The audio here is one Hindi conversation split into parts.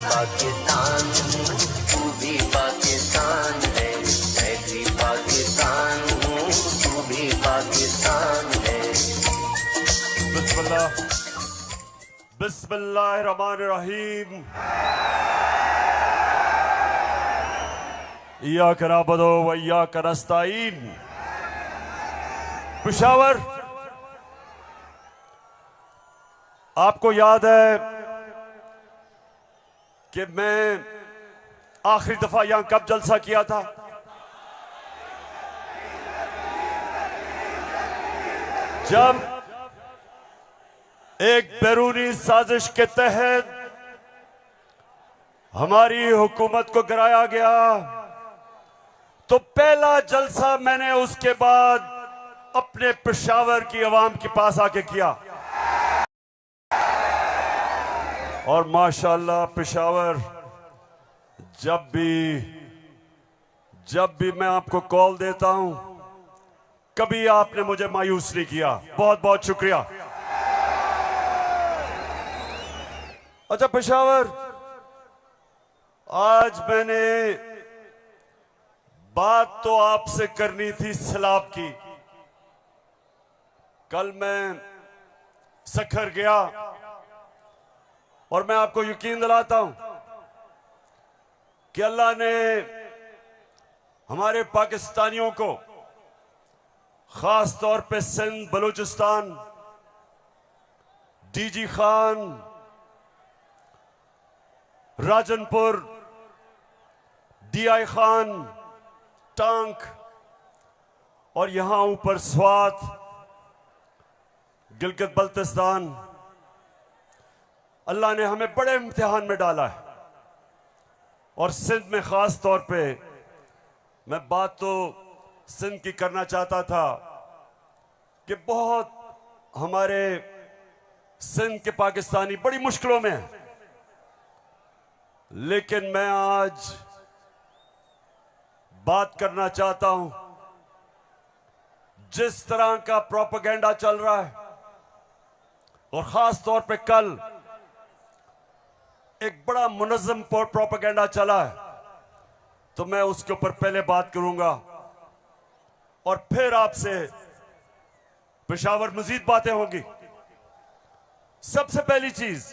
पाकिस्तान तू भी पाकिस्तान है, मैं भी पाकिस्तान हूँ, तू भी पाकिस्तान है। बिस्मिल्लाह बिस्मिल्लाहिर्रहमानिर्रहीम। इय्याक नअबुदु व इय्याक नस्तईन। पेशावर, आपको याद है कि मैं आखिरी दफा यहां कब जलसा किया था? जब एक बैरूनी साजिश के तहत हमारी हुकूमत को गिराया गया, तो पहला जलसा मैंने उसके बाद अपने पेशावर की आवाम के पास आके किया। और माशाअल्लाह पेशावर, जब भी मैं आपको कॉल देता हूं, कभी आपने मुझे मायूस नहीं किया। बहुत बहुत शुक्रिया। अच्छा पेशावर, आज मैंने बात तो आपसे करनी थी सैलाब की। कल मैं सखर गया और मैं आपको यकीन दिलाता हूं कि अल्लाह ने हमारे पाकिस्तानियों को, खास तौर पे सिंध, बलूचिस्तान, डीजी खान, राजनपुर, डीआई खान, टांक और यहां ऊपर स्वात, गिलगित बल्तिस्तान, अल्लाह ने हमें बड़े इम्तिहान में डाला है। और सिंध में खास तौर पे मैं बात तो सिंध की करना चाहता था कि बहुत हमारे सिंध के पाकिस्तानी बड़ी मुश्किलों में हैं। लेकिन मैं आज बात करना चाहता हूं, जिस तरह का प्रोपेगेंडा चल रहा है, और खास तौर पे कल एक बड़ा मुनज़्ज़म प्रोपेगेंडा चला है, तो मैं उसके ऊपर पहले बात करूंगा और फिर आपसे पेशावर मजीद बातें होंगी। सबसे पहली चीज,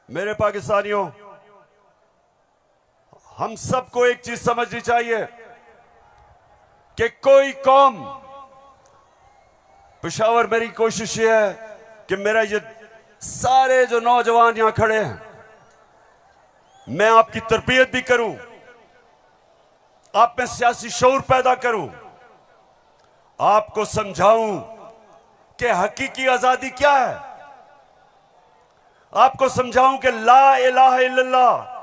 मेरे पाकिस्तानियों, हम सबको एक चीज समझनी चाहिए कि कोई कौम, पेशावर, मेरी कोशिश ये है कि मेरा ये सारे जो नौजवान यहां खड़े हैं, मैं आपकी तरबियत भी करूं, आप में सियासी शऊर पैदा करूं, आपको समझाऊं कि हकीकी आजादी क्या है, आपको समझाऊं कि ला इलाहा इल्लल्लाह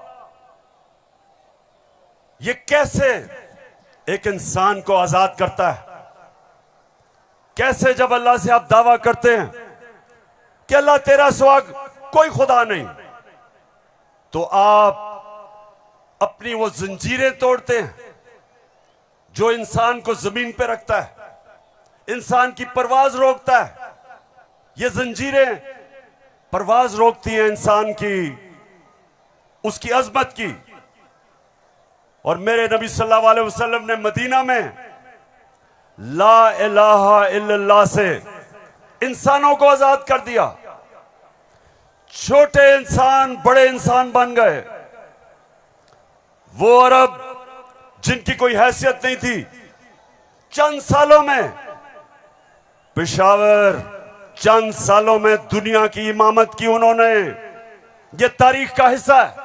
ये कैसे एक इंसान को आजाद करता है। कैसे जब अल्लाह से आप दावा करते हैं कि अल्लाह तेरा सिवा कोई खुदा नहीं, तो आप अपनी वो जंजीरें तोड़ते हैं जो इंसान को जमीन पे रखता है, इंसान की परवाज रोकता है। ये जंजीरें परवाज रोकती हैं इंसान की, उसकी अजमत की। और मेरे नबी सल्लल्लाहु अलैहि वसल्लम ने मदीना में ला इलाहा इल्लल्लाह से इंसानों को आजाद कर दिया। छोटे इंसान बड़े इंसान बन गए। वो अरब जिनकी कोई हैसियत नहीं थी, चंद सालों में, पेशावर, चंद सालों में दुनिया की इमामत की उन्होंने। ये तारीख का हिस्सा है।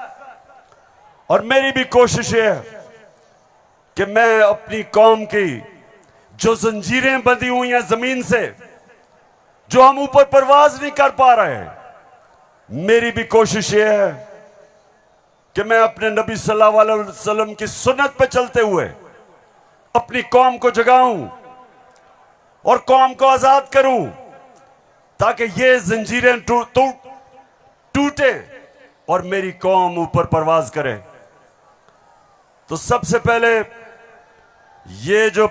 और मेरी भी कोशिश है कि मैं अपनी कौम की जो जंजीरें बंधी हुई हैं जमीन से, जो हम ऊपर परवाज नहीं कर पा रहे, मेरी भी कोशिश ये है कि मैं अपने नबी सल्लल्लाहु अलैहि वसल्लम की सुन्नत पे चलते हुए अपनी कौम को जगाऊं और कौम को आजाद करूं, ताकि ये जंजीरें टूटे और मेरी कौम ऊपर परवाज करे। तो सबसे पहले ये जो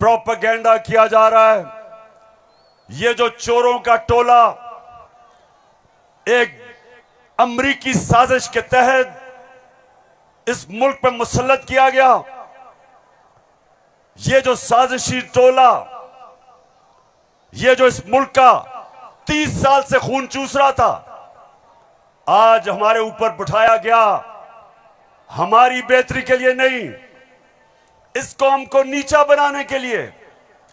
प्रोपेगेंडा किया जा रहा है, ये जो चोरों का टोला एक अमरीकी साजिश के तहत इस मुल्क पर मुसल्लत किया गया। ये जो साजिशी टोला, ये जो इस मुल्क का 30 साल से खून चूस रहा था, आज हमारे ऊपर बिठाया गया हमारी बेहतरी के लिए नहीं, इस कौम को नीचा बनाने के लिए,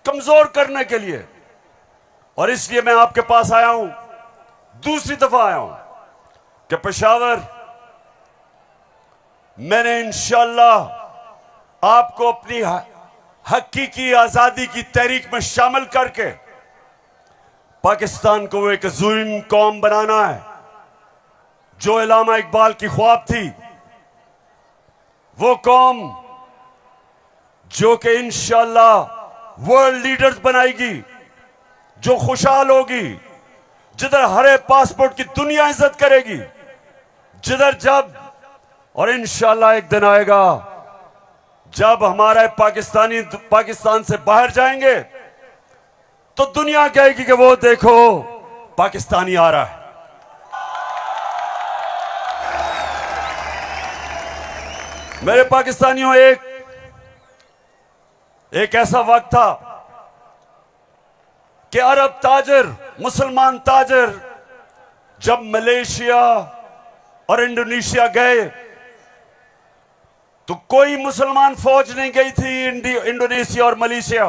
कमजोर करने के लिए। और इसलिए मैं आपके पास आया हूं, दूसरी दफा आया हूं कि पेशावर मैंने इंशाअल्लाह आपको अपनी हकीकी आजादी की तहरीक में शामिल करके पाकिस्तान को एक अज़ीम कौम बनाना है। जो इलामा इकबाल की ख्वाब थी, वो कौम जो कि इंशाअल्लाह वर्ल्ड लीडर्स बनाएगी, जो खुशहाल होगी, जिधर हरे पासपोर्ट की दुनिया इज्जत करेगी, जिधर जब और इंशाअल्लाह एक दिन आएगा जब हमारे पाकिस्तान से बाहर जाएंगे तो दुनिया कहेगी कि वो देखो पाकिस्तानी आ रहा है। मेरे पाकिस्तानियों, एक ऐसा वक्त था कि अरब ताजिर, मुसलमान ताजिर जब मलेशिया और इंडोनेशिया गए तो कोई मुसलमान फौज नहीं गई थी इंडोनेशिया और मलेशिया।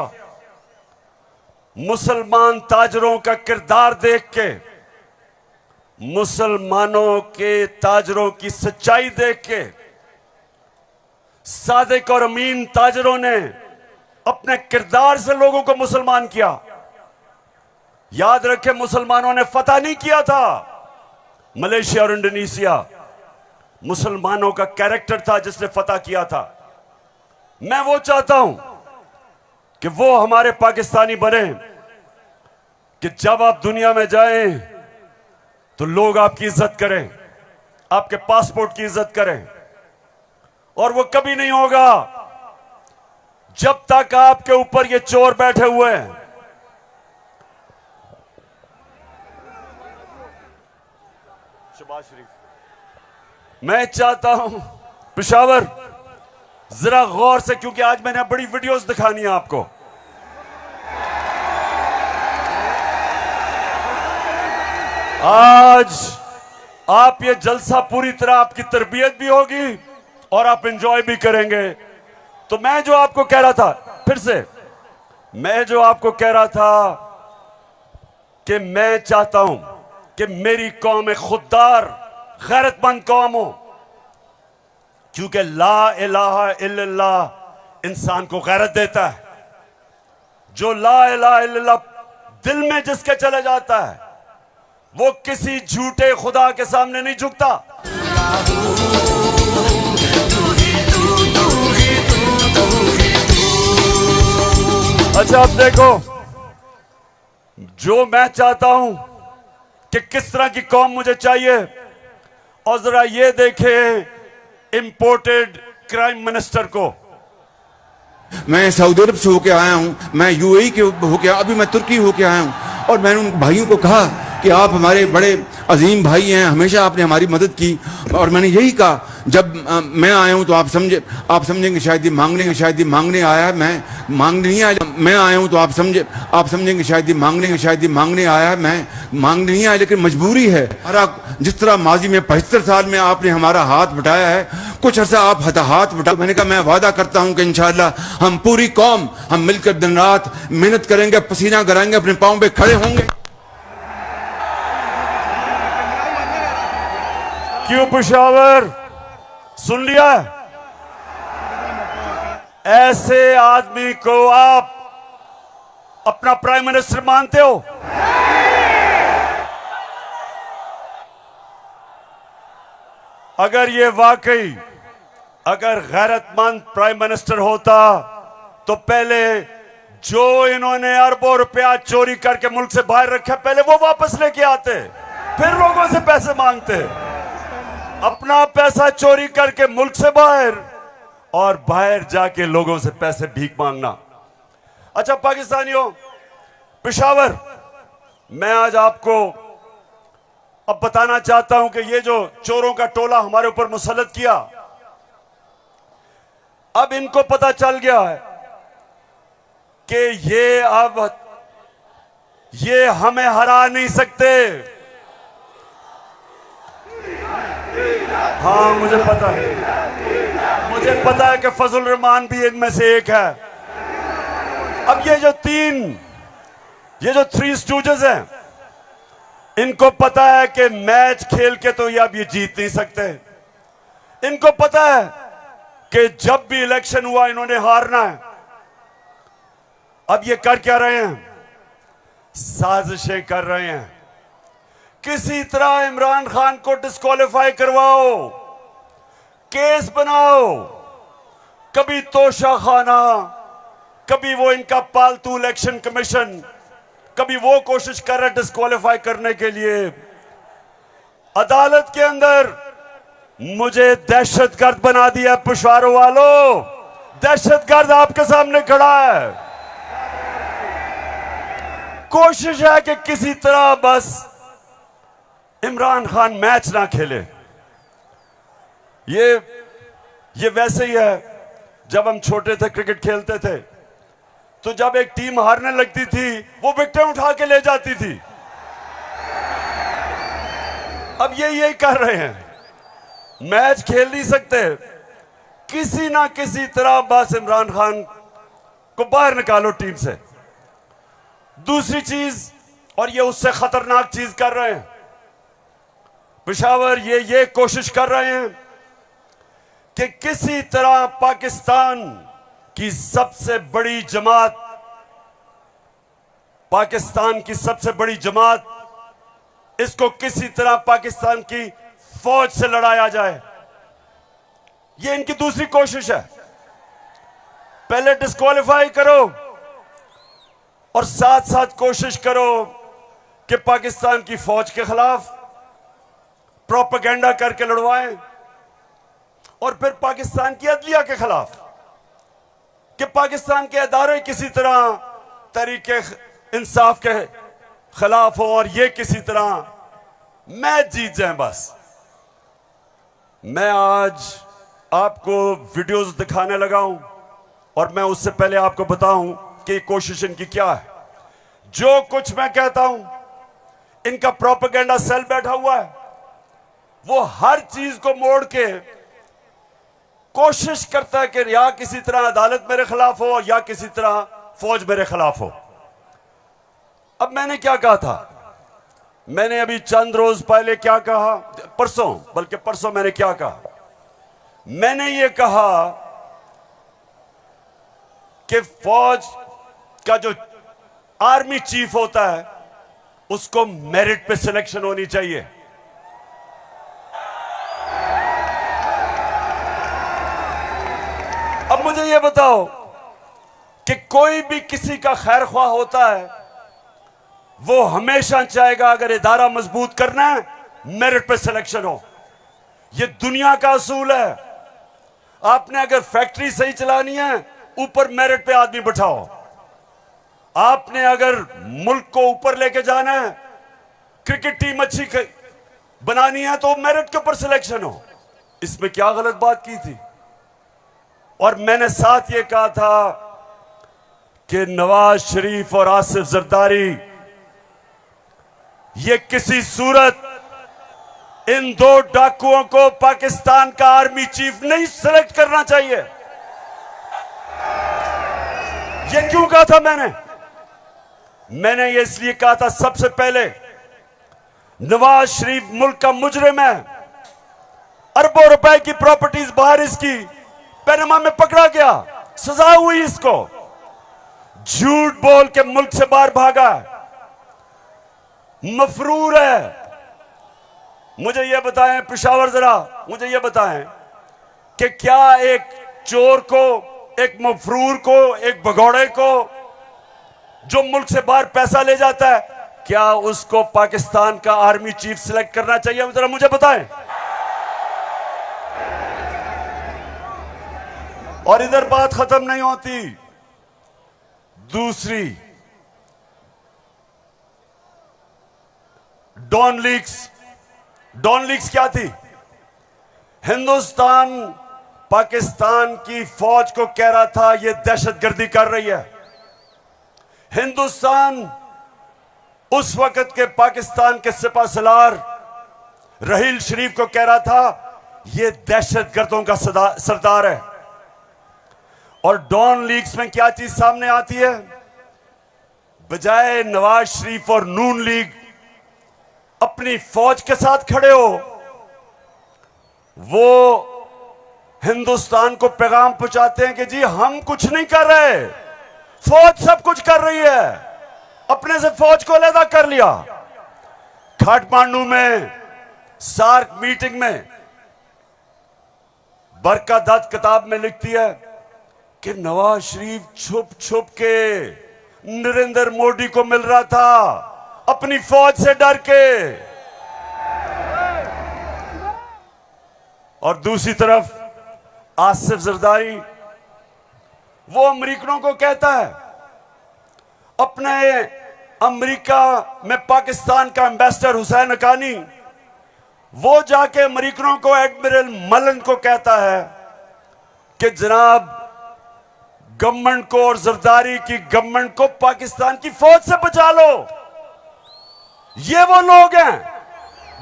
मुसलमान ताजरों का किरदार देख के, मुसलमानों के ताजरों की सच्चाई देख के, सादिक और अमीन ताजरों ने अपने किरदार से लोगों को मुसलमान किया। याद रखें, मुसलमानों ने फतह नहीं किया था मलेशिया और इंडोनेशिया, मुसलमानों का कैरेक्टर था जिसने फतह किया था। मैं वो चाहता हूं कि वो हमारे पाकिस्तानी बने कि जब आप दुनिया में जाएं तो लोग आपकी इज्जत करें, आपके पासपोर्ट की इज्जत करें। और वो कभी नहीं होगा जब तक आपके ऊपर ये चोर बैठे हुए हैं। शबाज शरीफ, मैं चाहता हूं पेशावर जरा गौर से, क्योंकि आज मैंने बड़ी वीडियोस दिखानी है आपको। आज आप ये जलसा पूरी तरह आपकी तरबियत भी होगी और आप एंजॉय भी करेंगे। तो मैं जो आपको कह रहा था, फिर से मैं जो आपको कह रहा था कि मैं चाहता हूं कि मेरी कौम एक खुददार, गैरतमंद कौम हो, क्योंकि ला इलाहा इल्लल्लाह इंसान को गैरत देता है। जो ला इलाहा इल्लल्लाह दिल में जिसके चले जाता है, वो किसी झूठे खुदा के सामने नहीं झुकता। अच्छा, अब देखो, जो मैं चाहता हूं कि किस तरह की कौम मुझे चाहिए, और जरा ये देखें इंपोर्टेड क्राइम मिनिस्टर को। मैं सऊदी अरब से होके आया हूं, मैं यूएई के होके, अभी मैं तुर्की होके आया हूं, और मैंने उन भाइयों को कहा कि आप हमारे बड़े अजीम भाई हैं, हमेशा आपने हमारी मदद की। और मैंने यही कहा, जब मैं आया हूं तो आप समझेंगे शायद ये मांगने आया है, मैं मांगने नहीं आया। मैं आया हूं तो आप समझेंगे शायद ये मांगने आया है, मैं मांगने नहीं आया, लेकिन मजबूरी है। जिस तरह माजी में 75 साल में आपने हमारा हाथ बटाया है, कुछ अर्सा आप हाथ बटा। मैंने कहा मैं वादा करता हूं कि इंशाअल्लाह हम पूरी कौम हम मिलकर दिन रात मेहनत करेंगे, पसीना गिराएंगे, अपने पांव पे खड़े होंगे। क्यों पेशावर, सुन लिया? ऐसे आदमी को आप अपना प्राइम मिनिस्टर मानते हो? अगर ये वाकई अगर गैरतमंद प्राइम मिनिस्टर होता तो पहले जो इन्होंने अरबों रुपया चोरी करके मुल्क से बाहर रखा, पहले वो वापस लेके आते, फिर लोगों से पैसे मांगते। अपना पैसा चोरी करके मुल्क से बाहर, और बाहर जाके लोगों से पैसे भीख मांगना। अच्छा पाकिस्तानियों, पेशावर, मैं आज आपको अब बताना चाहता हूं कि ये जो चोरों का टोला हमारे ऊपर मुसल्लत किया, अब इनको पता चल गया है कि ये हमें हरा नहीं सकते। हाँ, मुझे पता है कि फजल रहमान भी इनमें से एक है। अब ये जो थ्री स्टूजेस हैं, इनको पता है कि मैच खेल के तो ये अब ये जीत नहीं सकते। इनको पता है कि जब भी इलेक्शन हुआ इन्होंने हारना है। अब ये कर क्या रहे हैं? साजिशें कर रहे हैं। किसी तरह इमरान खान को डिस्क्वालीफाई करवाओ, केस बनाओ, कभी तोशाखाना, कभी वो इनका पालतू इलेक्शन कमीशन, कभी वो कोशिश कर रहे डिस्क्वालीफाई करने के लिए। अदालत के अंदर मुझे दहशतगर्द बना दिया पिशावर वालों। दहशतगर्द आपके सामने खड़ा है। कोशिश है कि किसी तरह बस इमरान खान मैच ना खेले। ये वैसे ही है, जब हम छोटे थे क्रिकेट खेलते थे तो जब एक टीम हारने लगती थी वो विकेटें उठा के ले जाती थी। अब ये यही कर रहे हैं, मैच खेल नहीं सकते, किसी ना किसी तरह बस इमरान खान को बाहर निकालो टीम से। दूसरी चीज, और ये उससे खतरनाक चीज कर रहे हैं, पेशावर ये कोशिश कर रहे हैं कि किसी तरह पाकिस्तान की सबसे बड़ी जमात, इसको किसी तरह पाकिस्तान की फौज से लड़ाया जाए। ये इनकी दूसरी कोशिश है। पहले डिस्क्वालीफाई करो और साथ साथ कोशिश करो कि पाकिस्तान की फौज के खिलाफ प्रोपेगेंडा करके लड़वाएं, और फिर पाकिस्तान की अदलिया के खिलाफ कि पाकिस्तान के अदारे किसी तरह तरीके इंसाफ के खिलाफ हो और ये किसी तरह मैच जीत जाएं। बस मैं आज आपको वीडियोस दिखाने लगा हूं, और मैं उससे पहले आपको बताऊं कि कोशिश इनकी क्या है। जो कुछ मैं कहता हूं, इनका प्रोपेगेंडा सेल बैठा हुआ है, वो हर चीज को मोड़ के कोशिश करता है कि या किसी तरह अदालत मेरे खिलाफ हो या किसी तरह फौज मेरे खिलाफ हो। अब मैंने क्या कहा था? मैंने अभी चंद रोज पहले क्या कहा, परसों मैंने क्या कहा? मैंने ये कहा कि फौज का जो आर्मी चीफ होता है उसको मेरिट पे सिलेक्शन होनी चाहिए। अब मुझे यह बताओ कि कोई भी किसी का खैर ख्वाह होता है, वो हमेशा चाहेगा अगर इदारा मजबूत करना है मेरिट पे सिलेक्शन हो। यह दुनिया का असूल है। आपने अगर फैक्ट्री सही चलानी है, ऊपर मेरिट पे आदमी बिठाओ। आपने अगर मुल्क को ऊपर लेके जाना है, क्रिकेट टीम अच्छी बनानी है, तो मेरिट के ऊपर सिलेक्शन हो। इसमें क्या गलत बात की थी? और मैंने साथ ये कहा था कि नवाज शरीफ और आसिफ जरदारी, ये किसी सूरत इन दो डाकुओं को पाकिस्तान का आर्मी चीफ नहीं सिलेक्ट करना चाहिए। ये क्यों कहा था मैंने ये इसलिए कहा था, सबसे पहले नवाज शरीफ मुल्क का मुजरिम है। अरबों रुपए की प्रॉपर्टीज बाहर इसकी पैनामा में पकड़ा गया, सजा हुई इसको। झूठ बोल के मुल्क से बाहर भागा, मफरूर है। मुझे यह बताएं पेशावर, जरा मुझे यह बताएं कि क्या एक चोर को, एक मफरूर को, एक भगौड़े को जो मुल्क से बाहर पैसा ले जाता है, क्या उसको पाकिस्तान का आर्मी चीफ सिलेक्ट करना चाहिए? जरा मुझे बताएं। और इधर बात खत्म नहीं होती। दूसरी, डॉन लीक्स डॉन लीग्स क्या थी? हिंदुस्तान पाकिस्तान की फौज को कह रहा था यह दहशतगर्दी कर रही है। हिंदुस्तान उस वक्त के पाकिस्तान के सिपा सलार रहील शरीफ को कह रहा था यह दहशतगर्दों का सरदार है। और डॉन लीग्स में क्या चीज सामने आती है? बजाय नवाज शरीफ और नून लीग अपनी फौज के साथ खड़े हो, वो हिंदुस्तान को पैगाम पहुंचाते हैं कि जी हम कुछ नहीं कर रहे, फौज सब कुछ कर रही है। अपने से फौज को अलग कर लिया। काठमांडू में सार्क मीटिंग में बरका दत्त किताब में लिखती है कि नवाज शरीफ छुप छुप के नरेंद्र मोदी को मिल रहा था अपनी फौज से डर के। और दूसरी तरफ आसिफ जरदारी वो अमेरिकनों को कहता है, अपने अमेरिका में पाकिस्तान का एम्बेसडर हुसैन हक्कानी वो जाके अमेरिकनों को एडमिरल मलन को कहता है कि जनाब गवर्नमेंट को और जरदारी की गवर्नमेंट को पाकिस्तान की फौज से बचा लो। ये वो लोग हैं,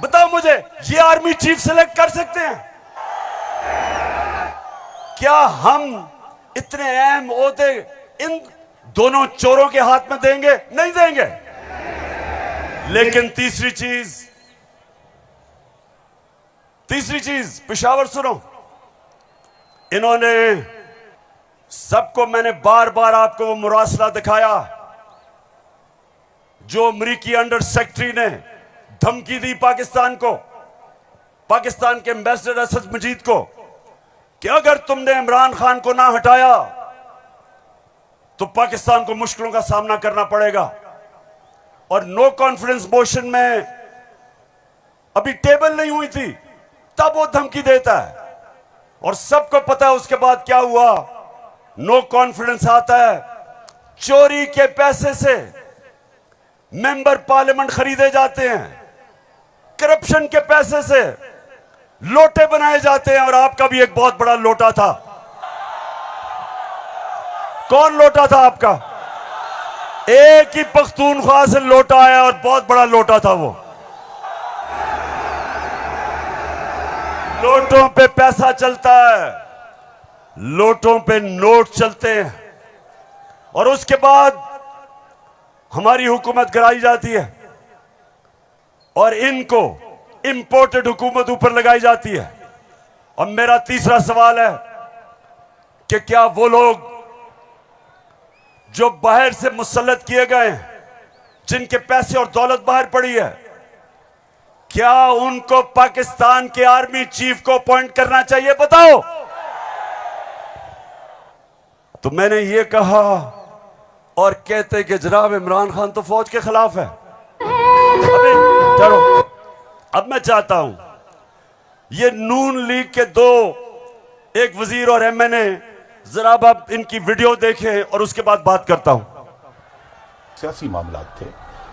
बताओ मुझे, ये आर्मी चीफ सेलेक्ट कर सकते हैं? क्या हम इतने अहम ओहदे इन दोनों चोरों के हाथ में देंगे? नहीं देंगे। लेकिन तीसरी चीज पेशावर सुनो, इन्होंने सबको, मैंने बार बार आपको वो मुरासला दिखाया जो अमरीकी अंडर सेक्रेटरी ने धमकी दी पाकिस्तान को, पाकिस्तान के एम्बेसडर असद मजीद को, कि अगर तुमने इमरान खान को ना हटाया तो पाकिस्तान को मुश्किलों का सामना करना पड़ेगा। और नो कॉन्फिडेंस मोशन में अभी टेबल नहीं हुई थी तब वो धमकी देता है। और सबको पता है उसके बाद क्या हुआ। नो कॉन्फिडेंस आता है, चोरी के पैसे से मेंबर पार्लियामेंट खरीदे जाते हैं, करप्शन के पैसे से लोटे बनाए जाते हैं। और आपका भी एक बहुत बड़ा लोटा था। कौन लोटा था आपका? एक ही पख्तूनख्वा से लोटा आया और बहुत बड़ा लोटा था वो। लोटों पे पैसा चलता है, लोटों पे नोट चलते हैं। और उसके बाद हमारी हुकूमत गिराई जाती है और इनको इंपोर्टेड हुकूमत ऊपर लगाई जाती है। और मेरा तीसरा सवाल है कि क्या वो लोग जो बाहर से मुसल्लत किए गए हैं, जिनके पैसे और दौलत बाहर पड़ी है, क्या उनको पाकिस्तान के आर्मी चीफ को अपॉइंट करना चाहिए? बताओ। तो मैंने ये कहा और कहते कि जनाब इमरान खान तो फौज के खिलाफ है। अभी चलो, अब मैं चाहता हूं ये नून लीग के दो, एक वजीर और एमएनए, जरा आप इनकी वीडियो देखें और उसके बाद बात करता हूं। सियासी मामला थे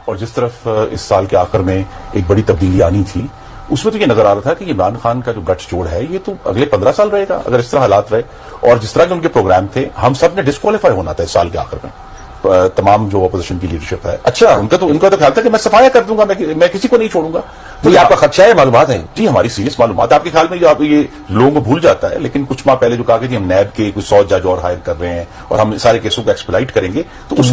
और जिस तरफ इस साल के आखिर में एक बड़ी तब्दीली आनी थी, उसमें तो ये नजर आ रहा था कि इमरान खान का जो गठजोड़ है ये तो अगले 15 साल रहेगा अगर इस तरह हालात रहे। और जिस तरह के उनके प्रोग्राम थे, हम सब ने डिस्क्वालीफाई होना था इस साल के आखिर में। तमाम जो अपोजिशन की लीडरशिप है, अच्छा उनका तो ख्याल था कि मैं सफाया कर दूंगा, मैं किसी को नहीं छोड़ूंगा। तो ये आपका खदशा है? मालूमात है जी, हमारी सीरियस मालूमात आपके ख्याल में जो आप ये लोगों को भूल जाता है। लेकिन कुछ माह पहले जो कहा कि हम नैब के कुछ 100 जज और हायर कर रहे हैं और हम सारे केसों को एक्सप्लाइट करेंगे, तो उस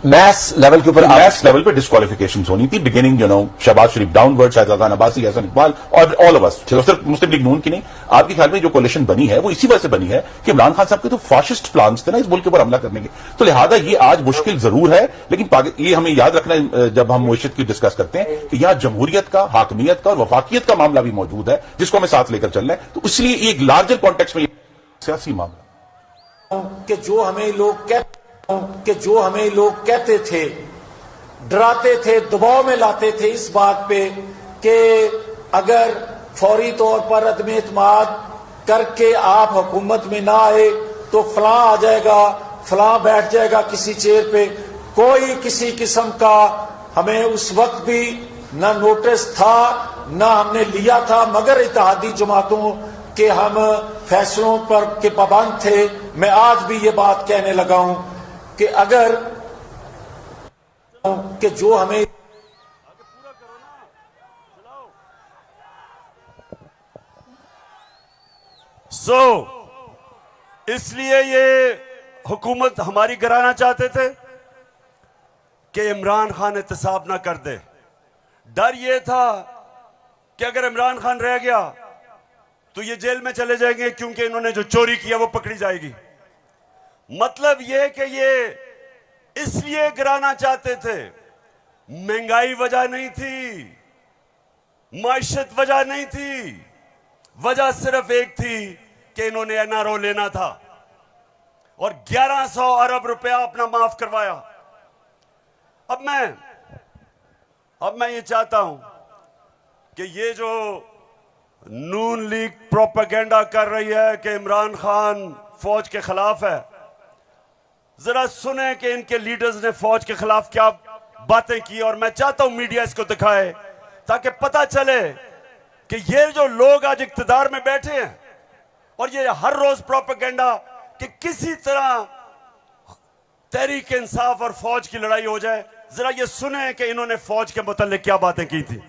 मैस लेवल के ऊपर मैस लेवल पे डिस्क्वालिफिकेशन होनी थी। बिगिनिंग शहबाज शरीफ डाउनवर्ड, शाहजाद खान अब्बासी, हसन इकबाल और ऑल ऑफ अस, सिर्फ मुस्लिम लीग नून की नहीं। आपके ख्याल में जो कोलिशन बनी है वो इसी वजह से बनी है कि इमरान खान साहब के तो फाशिस्ट प्लान्स थे ना इस मुल्क के ऊपर हमला करने के। तो लिहाजा ये आज मुश्किल जरूर है, लेकिन ये हमें याद रखना है जब हम मुआशियत की डिस्कस करते हैं कि यहां जमहूरियत का, हाकमियत का और वफाकियत का मामला भी मौजूद है जिसको हमें साथ लेकर चलना है। तो इसलिए एक लार्जर कॉन्टेक्स्ट में सियासी मामला कि जो हमें लोग कहते थे, डराते थे, दबाव में लाते थे इस बात पे कि अगर फौरी तौर पर अदम एतमाद करके आप हुकूमत में ना आए तो फलां आ जाएगा, फलां बैठ जाएगा किसी चेयर पे। कोई किसी किस्म का हमें उस वक्त भी न नोटिस था ना हमने लिया था, मगर इत्तेहादी जमातों के हम फैसलों पर के पाबंद थे। मैं आज भी ये बात कहने लगा हूं कि अगर कि जो हमें इसलिए ये हुकूमत हमारी गिराना चाहते थे कि इमरान खान एहतसाब ना कर दे। डर ये था कि अगर इमरान खान रह गया तो ये जेल में चले जाएंगे, क्योंकि इन्होंने जो चोरी किया वो पकड़ी जाएगी। मतलब ये कि ये इसलिए गिराना चाहते थे, महंगाई वजह नहीं थी, माइशत वजह नहीं थी, वजह सिर्फ एक थी कि इन्होंने एनआरओ लेना था और 1100 अरब रुपया अपना माफ करवाया। अब मैं ये चाहता हूं कि ये जो नून लीग प्रोपेगेंडा कर रही है कि इमरान खान फौज के खिलाफ है, जरा सुने कि इनके लीडर्स ने फौज के खिलाफ क्या बातें की। और मैं चाहता हूं मीडिया इसको दिखाए ताकि पता चले कि ये जो लोग आज इक्तदार में बैठे हैं और ये हर रोज प्रोपेगेंडा कि किसी तरह तहरीक इंसाफ और फौज की लड़ाई हो जाए, जरा ये सुने कि इन्होंने फौज के मुतालिक क्या बातें की थी।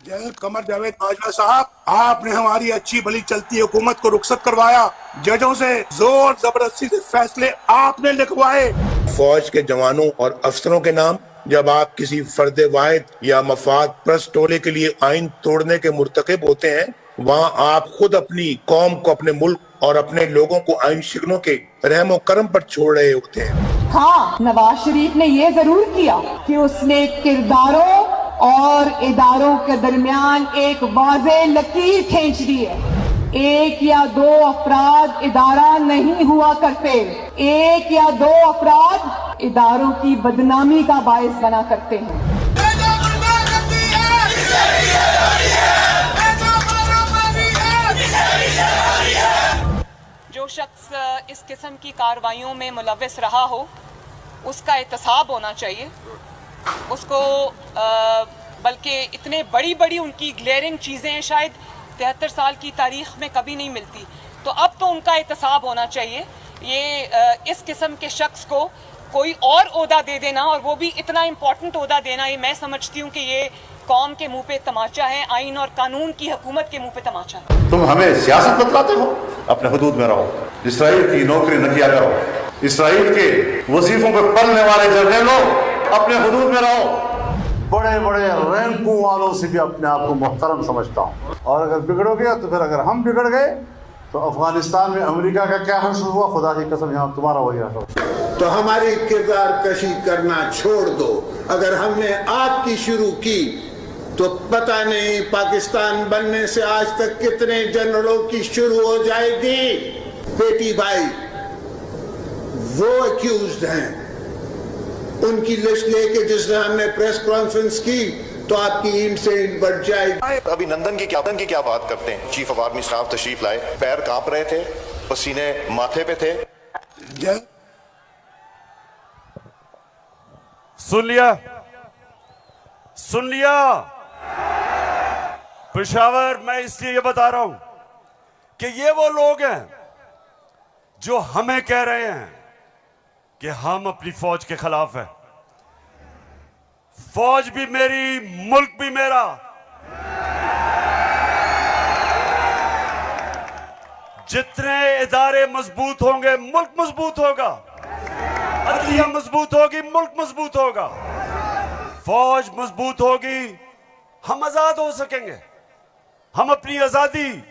जनरल कमर जावेद बाजवा साहब, आपने हमारी अच्छी भली चलती हुकूमत को रुखसत करवाया, जजों से जोर जबरदस्ती से फैसले आपने लिखवाए। फौज के जवानों और अफसरों के नाम जब आप किसी फर्द वाहिद या मफाद परस्त टोले के लिए आइन तोड़ने के मुर्तकिब होते हैं, वहाँ आप खुद अपनी कौम को, अपने मुल्क और अपने लोगों को आइन शिकनों के रहमो करम पर छोड़ रहे होते हैं। हाँ, नवाज शरीफ ने ये जरूर किया कि उसने किरदारों और इदारों के दरमियान एक वाज़ेह लकीर खींच दी है। एक या दो अफराद इदारा नहीं हुआ करते, एक या दो अफराद इदारों की बदनामी का बायस बना करते हैं। जो शख्स इस किस्म की कार्रवाइयों में मुलव्वस रहा हो उसका एहतसाब होना चाहिए। उसको बल्कि इतने बड़ी बड़ी उनकी ग्लेयरिंग चीज़ें शायद 73 साल की तारीख में कभी नहीं मिलती, तो अब तो उनका एहतसाब होना चाहिए। ये इस किस्म के शख्स को कोई और ओहदा दे देना, और वो भी इतना इम्पोर्टेंट ओहदा देना, ये मैं समझती हूँ कि ये कौम के मुंह पे तमाचा है, आइन और कानून की हुकूमत के मुंह पे तमाचा है। तुम हमें सियासत बतलाते हो, अपने हुदूद में रहो, इसराइल की नौकरी न किया करो, इसराइल के वजीफों पे पलने वाले जर्नलों अपने हुदूद में रहो। बड़े बड़े रैंकों वालों से भी अपने आप को मुहतरम समझता हूँ, और अगर बिगड़ोगे तो फिर अगर हम बिगड़ गए तो अफगानिस्तान में अमेरिका का क्या हश्र हुआ, खुदा की कसम यहाँ तुम्हारा वही हश्र। तो हमारी किरदार कशी करना छोड़ दो। अगर हमने आपकी शुरू की तो पता नहीं पाकिस्तान बनने से आज तक कितने जनरलों की शुरू हो जाएगी। बेटी भाई वो अक्यूज्ड हैं, उनकी लिस्ट लेके जिस दिन हमने प्रेस कॉन्फ्रेंस की तो आपकी ईंट से ईंट बढ़ जाएगी। अभिनंदन की क्या बात करते हैं। चीफ ऑफ आर्मी स्टाफ तशरीफ लाए, पैर कांप रहे थे, पसीने माथे पे थे। सुन लिया पेशावर, मैं इसलिए ये बता रहा हूं कि ये वो लोग हैं जो हमें कह रहे हैं कि हम अपनी फौज के खिलाफ हैं। फौज भी मेरी, मुल्क भी मेरा। जितने इदारे मजबूत होंगे मुल्क मजबूत होगा, अदलिया मजबूत होगी मुल्क मजबूत होगा, फौज मजबूत होगी, हम आजाद हो सकेंगे। हम अपनी आजादी,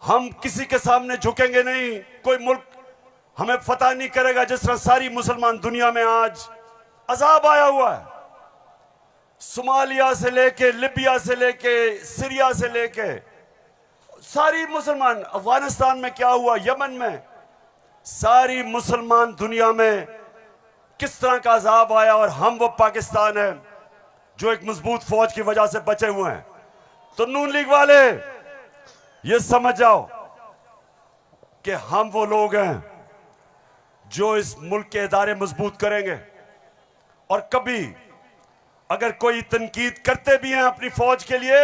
हम किसी के सामने झुकेंगे नहीं, कोई मुल्क हमें फतह नहीं करेगा। जिस तरह सारी मुसलमान दुनिया में आज अजाब आया हुआ है, सोमालिया से लेके, लिबिया से लेके, सीरिया से लेके, सारी मुसलमान, अफगानिस्तान में क्या हुआ, यमन में, सारी मुसलमान दुनिया में किस तरह का अजाब आया, और हम वो पाकिस्तान है जो एक मजबूत फौज की वजह से बचे हुए हैं। तो नून लीग वाले ये समझ जाओ कि हम वो लोग हैं जो इस मुल्क के इदारे मजबूत करेंगे। और कभी अगर कोई तनकीद करते भी हैं अपनी फौज के लिए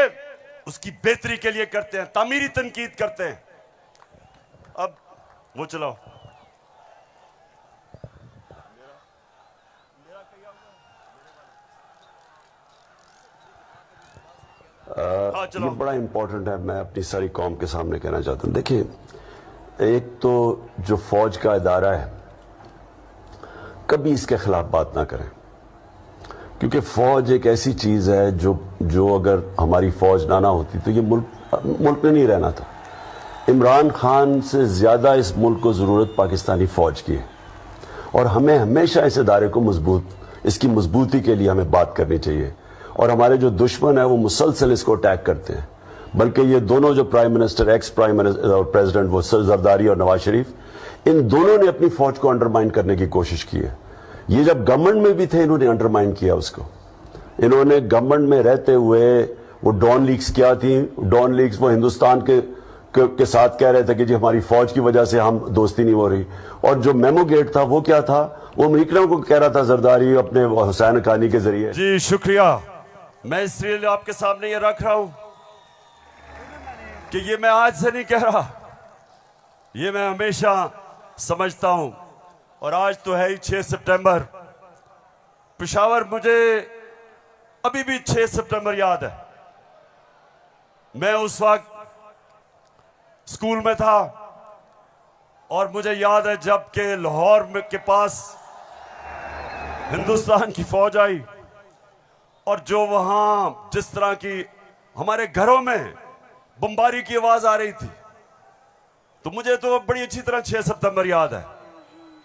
उसकी बेहतरी के लिए करते हैं, तामीरी तनकीद करते हैं। अब वो चलाओ। ये बड़ा इंपॉर्टेंट है, मैं अपनी सारी कौम के सामने कहना चाहता हूं। देखिए, एक तो जो फौज का इदारा है, कभी इसके खिलाफ बात ना करें, क्योंकि फौज एक ऐसी चीज है जो अगर हमारी फौज ना होती तो ये मुल्क में नहीं रहना था। इमरान खान से ज्यादा इस मुल्क को जरूरत पाकिस्तानी फौज की है, और हमें हमेशा इस इदारे को इसकी मजबूती के लिए हमें बात करनी चाहिए। और हमारे जो दुश्मन है वो मुसलसल इसको अटैक करते हैं, बल्कि ये दोनों जो prime minister, ex prime minister और प्रेसिडेंट, वो जरदारी और नवाज शरीफ, इन दोनों ने अपनी फौज को अंडरमाइन करने की कोशिश की है। ये जब गवर्नमेंट में भी थे, इन्होंने अंडरमाइन किया उसको। इन्होंने गवर्नमेंट में रहते हुए वो डॉन लीग्स क्या थी, डॉन लीग्स वो हिंदुस्तान के साथ कह रहे थे कि जी हमारी फौज की वजह से हम दोस्ती नहीं हो रही। और जो मेमो गेट था वो क्या था, वो अमेरिकनों को कह रहा था जरदारी अपने हुसैन हक्कानी के जरिए। जी शुक्रिया। मैं इसलिए आपके सामने ये रख रहा हूं कि ये मैं आज से नहीं कह रहा, ये मैं हमेशा समझता हूं। और आज तो है ही 6 सितंबर। पेशावर, मुझे अभी भी 6 सितंबर याद है। मैं उस वक्त स्कूल में था और मुझे याद है जब के लाहौर के पास हिंदुस्तान की फौज आई और जो वहां जिस तरह की हमारे घरों में बमबारी की आवाज आ रही थी, तो मुझे तो बड़ी अच्छी तरह 6 सितंबर याद है।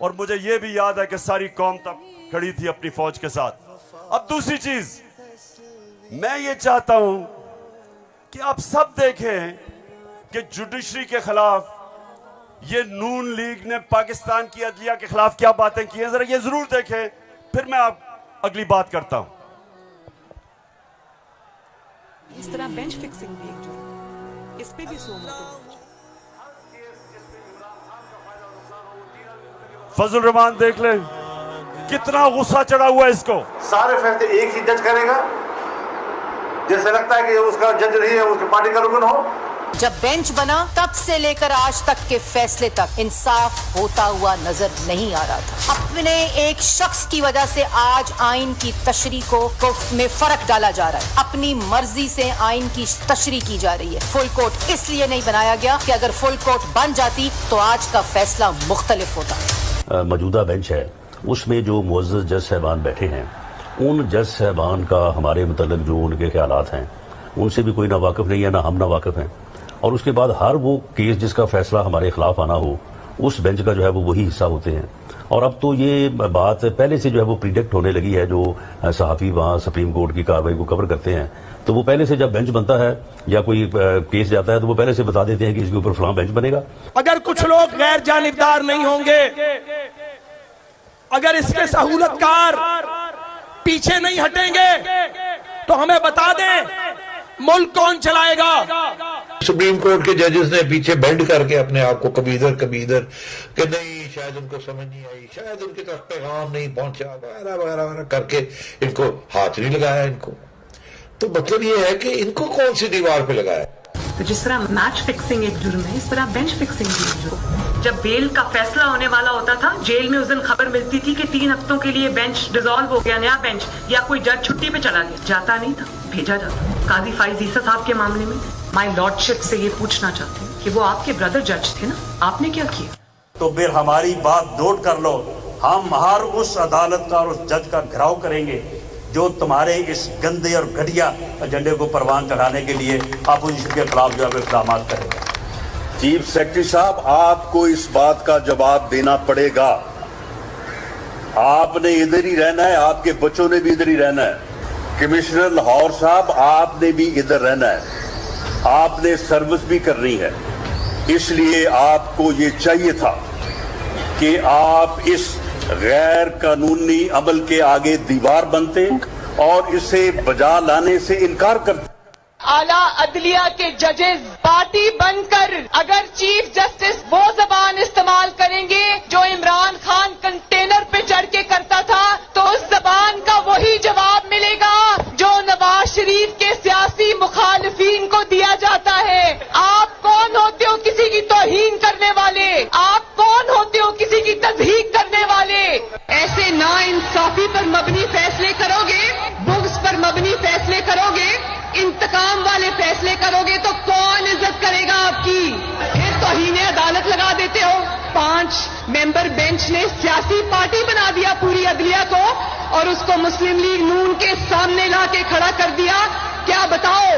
और मुझे यह भी याद है कि सारी कौम तब खड़ी थी अपनी फौज के साथ। अब दूसरी चीज, मैं ये चाहता हूं कि आप सब देखें कि जुडिशरी के खिलाफ ये नून लीग ने पाकिस्तान की अदलिया के खिलाफ क्या बातें की हैं, जरा ये जरूर देखें, फिर मैं आप अगली बात करता हूं। इस तरह बेंच फिक्सिंग भी एक जुर्म, इस पे भी 100 मोटिव। फजल रहमान देख ले कितना गुस्सा चढ़ा हुआ है इसको। सारे फैसले एक ही जज करेगा, जैसे लगता है कि उसका जज नहीं है, उसकी पार्टी का रुकन हो। जब बेंच बना तब से लेकर आज तक के फैसले तक इंसाफ होता हुआ नजर नहीं आ रहा था। अपने एक शख्स की वजह से आज आइन की तशरीह को में फर्क डाला जा रहा है। अपनी मर्जी से आइन की तशरीह की जा रही है। फुल कोर्ट इसलिए नहीं बनाया गया कि अगर फुल कोर्ट बन जाती तो आज का फैसला मुख्तलिफ होता। मौजूदा बेंच है, उसमें जो मुअज़्ज़ज़ जज साहबान बैठे हैं, उन जज साहबान का हमारे मतलब जो उनके ख्यालात हैं उनसे भी कोई ना वाकिफ नहीं है, ना हम ना वाकिफ हैं। और उसके बाद हर वो केस जिसका फैसला हमारे खिलाफ आना हो, उस बेंच का जो है वो वही हिस्सा होते हैं। और अब तो ये बात पहले से जो है वो प्रिडिक्ट होने लगी है। जो सहाफ़ी वहाँ सुप्रीम कोर्ट की कार्रवाई को कवर करते हैं, तो वो पहले से जब बेंच बनता है या कोई केस जाता है तो वो पहले से बता देते हैं कि इसके ऊपर फलां बेंच बनेगा। अगर कुछ लोग गैर जानिबदार नहीं होंगे, अगर इसके सहूलतकार पीछे नहीं हटेंगे, तो हमें बता दें मुल्क कौन चलाएगा। सुप्रीम कोर्ट के जजेस ने पीछे बेंड करके अपने आप को कभी इधर कि नहीं, शायद उनको समझ नहीं आई, शायद उनके तक पैगाम नहीं पहुंचा, वगैरह वगैरह वगैरह करके इनको हाथ नहीं लगाया इनको। तो मतलब ये है कि इनको कौन सी दीवार पे लगाया। तो जिस तरह मैच फिक्सिंग एक जुर्म है, इस तरह बेंच फिक्सिंग भी एक जुर्म। जब बेल का फैसला होने वाला होता था, जेल में उस दिन खबर मिलती थी कि 3 हफ्तों के लिए बेंच डिसॉल्व हो गया, नया बेंच, या कोई जज छुट्टी पे चला गया। जाता नहीं था, भेजा जाता। काजी फाइज ईसा साहब के मामले में माय लॉर्डशिप से ये पूछना चाहते हैं कि वो आपके ब्रदर जज थे ना, आपने क्या किया? तो फिर हमारी बात नोट कर लो, हम हर उस अदालत का और उस जज का घेराव करेंगे जो तुम्हारे इस गंदे और घटिया एजेंडे को परवान चढ़ाने के लिए अपोजिशन के खिलाफ जो है इक़दाम करेगा। चीफ सेक्रेटरी साहब, आपको इस बात का जवाब देना पड़ेगा। आपने इधर ही रहना है, आपके बच्चों ने भी इधर ही रहना है। कमिश्नर लाहौर साहब, आपने भी इधर रहना है, आपने सर्विस भी करनी है। इसलिए आपको ये चाहिए था कि आप इस गैर कानूनी अमल के आगे दीवार बनते और इसे बजा लाने से इनकार करते। आला अदलिया के जजेस पार्टी बनकर अगर चीफ जस्टिस वो जबान इस्तेमाल करेंगे जो इमरान खान कंटेनर पे चढ़ के करता था, तो उस जबान का वही जवाब मिलेगा जो नवाज शरीफ के सियासी मुखालिफिन को दिया। करोगे तो कौन इज्जत करेगा आपकी? फिर तौहीने अदालत लगा देते हो। 5 मेंबर बेंच ने सियासी पार्टी बना दिया पूरी अदलिया को और उसको मुस्लिम लीग नून के सामने ला के खड़ा कर दिया। क्या बताओ,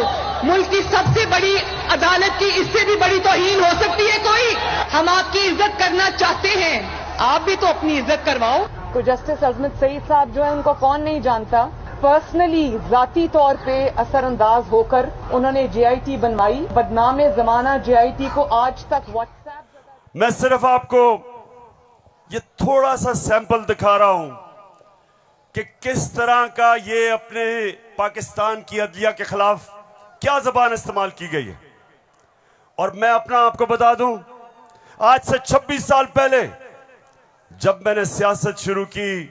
मुल्क की सबसे बड़ी अदालत की इससे भी बड़ी तौहीन हो सकती है कोई? हम आपकी इज्जत करना चाहते हैं, आप भी तो अपनी इज्जत करवाओ। तो जस्टिस अजमत सईद साहब जो है उनको कौन नहीं जानता। पर्सनली जाती तौर पे असरअंदाज होकर उन्होंने JIT बनवाई। बदनाम जमाना JIT को आज तक व्हाट्सएप। मैं सिर्फ आपको ये थोड़ा सा सैंपल दिखा रहा हूं कि किस तरह का ये अपने पाकिस्तान की अदलिया के खिलाफ क्या जबान इस्तेमाल की गई है। और मैं अपना आपको बता दूं, आज से 26 साल पहले जब मैंने सियासत शुरू की